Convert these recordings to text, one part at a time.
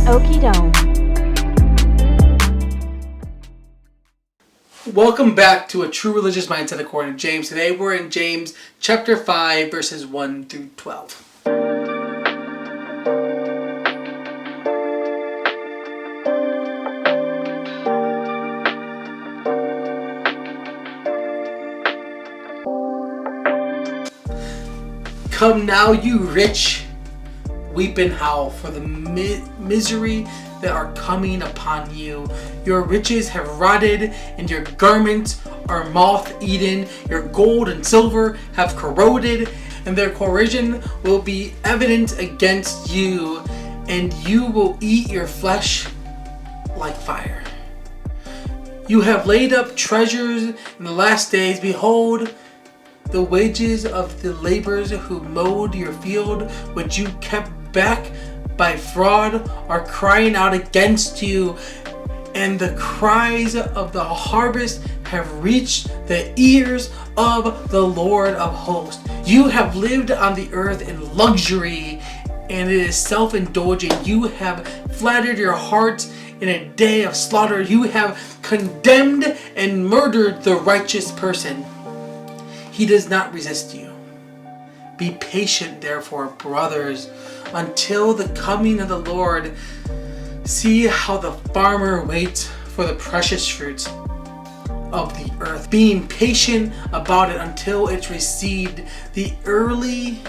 Oiko-Dome. Welcome back to A True Religious Mindset according to James. Today we're in James chapter 5 verses 1 through 12. Come now, you rich, weep and howl for the misery that are coming upon you. Your riches have rotted, and your garments are moth-eaten. Your gold and silver have corroded, and their corrosion will be evident against you, and you will eat your flesh like fire. You have laid up treasures in the last days. Behold, the wages of the laborers who mowed your field, which you kept back by fraud, are crying out against you, and the cries of the harvest have reached the ears of the Lord of hosts. You have lived on the earth in luxury, and it is self-indulgent. You have flattered your hearts in a day of slaughter. You have condemned and murdered the righteous person. He does not resist you. Be patient, therefore, brothers, until the coming of the Lord. See how the farmer waits for the precious fruits of the earth, being patient about it until it's received the early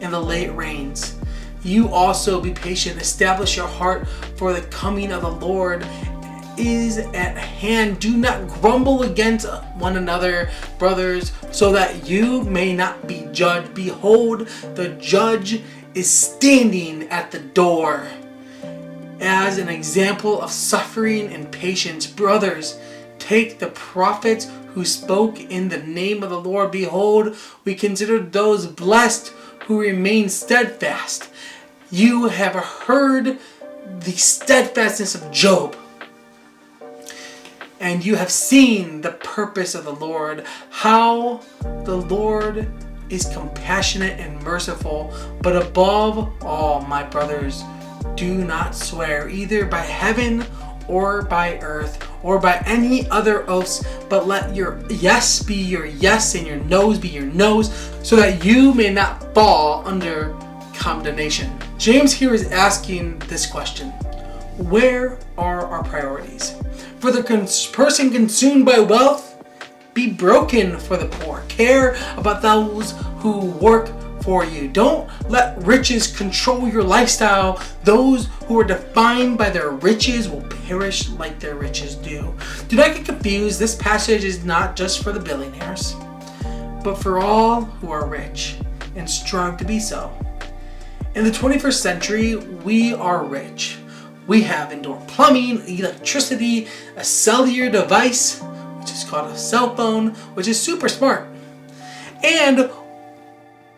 and the late rains. You also be patient. Establish your heart, for the coming of the Lord is at hand. Do not grumble against one another, brothers, so that you may not be judged. Behold, the judge is standing at the door. As an example of suffering and patience, brothers, take the prophets who spoke in the name of the Lord. Behold, we consider those blessed who remain steadfast. You have heard the steadfastness of Job, and you have seen the purpose of the Lord, how the Lord is compassionate and merciful. But above all, my brothers, do not swear either by heaven or by earth or by any other oaths, but let your yes be your yes and your no's be your no's, so that you may not fall under condemnation. James here is asking this question: where are our priorities? For the person consumed by wealth, be broken for the poor. Care about those who work for you. Don't let riches control your lifestyle. Those who are defined by their riches will perish like their riches do. Do not get confused. This passage is not just for the billionaires, but for all who are rich and strive to be so. In the 21st century, we are rich. We have indoor plumbing, electricity, a cellular device, which is called a cell phone, which is super smart, and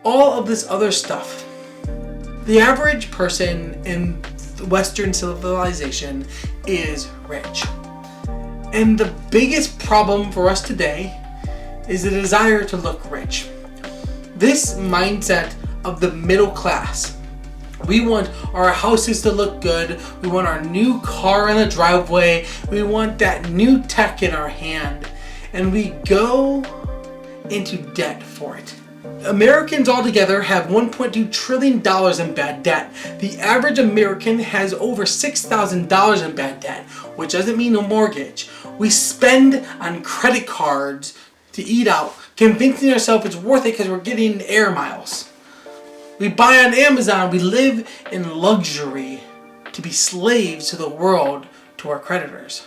all of this other stuff. The average person in Western civilization is rich. And the biggest problem for us today is the desire to look rich. This mindset of the middle class. We want our houses to look good. We want our new car in the driveway. We want that new tech in our hand. And we go into debt for it. Americans altogether have $1.2 trillion in bad debt. The average American has over $6,000 in bad debt, which doesn't mean a mortgage. We spend on credit cards to eat out, convincing ourselves it's worth it because we're getting air miles. We buy on Amazon. We live in luxury to be slaves to the world, to our creditors.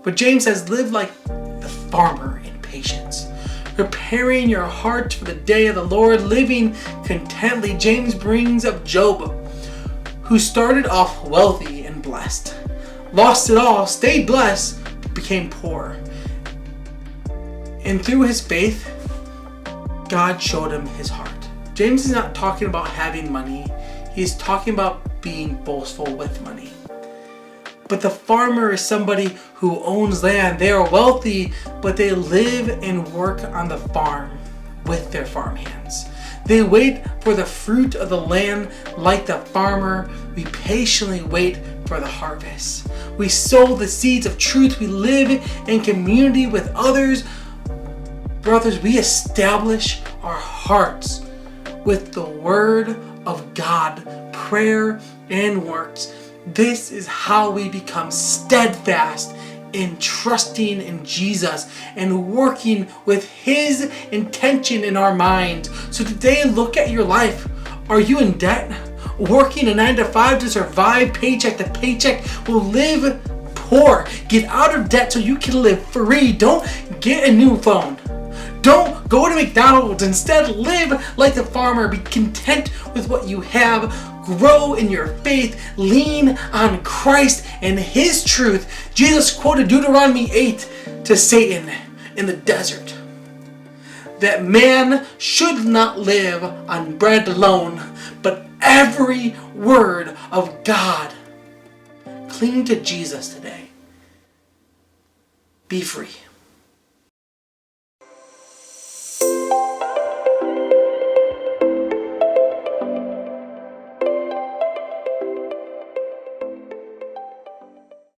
But James says, live like the farmer in patience, preparing your heart for the day of the Lord, living contently. James brings up Job, who started off wealthy and blessed, lost it all, stayed blessed, but became poor. And through his faith, God showed him his heart. James is not talking about having money. He's talking about being boastful with money. But the farmer is somebody who owns land. They are wealthy, but they live and work on the farm with their farm hands. They wait for the fruit of the land like the farmer. We patiently wait for the harvest. We sow the seeds of truth. We live in community with others. Brothers, we establish our hearts with the word of God, prayer and works. This is how we become steadfast in trusting in Jesus and working with His intention in our minds. So today, look at your life. Are you in debt? Working a 9-to-5 to survive paycheck to paycheck will live poor. Get out of debt so you can live free. Don't get a new phone. Don't go to McDonald's. Instead, live like the farmer. Be content with what you have. Grow in your faith. Lean on Christ and His truth. Jesus quoted Deuteronomy 8 to Satan in the desert, that man should not live on bread alone, but every word of God. Cling to Jesus today. Be free.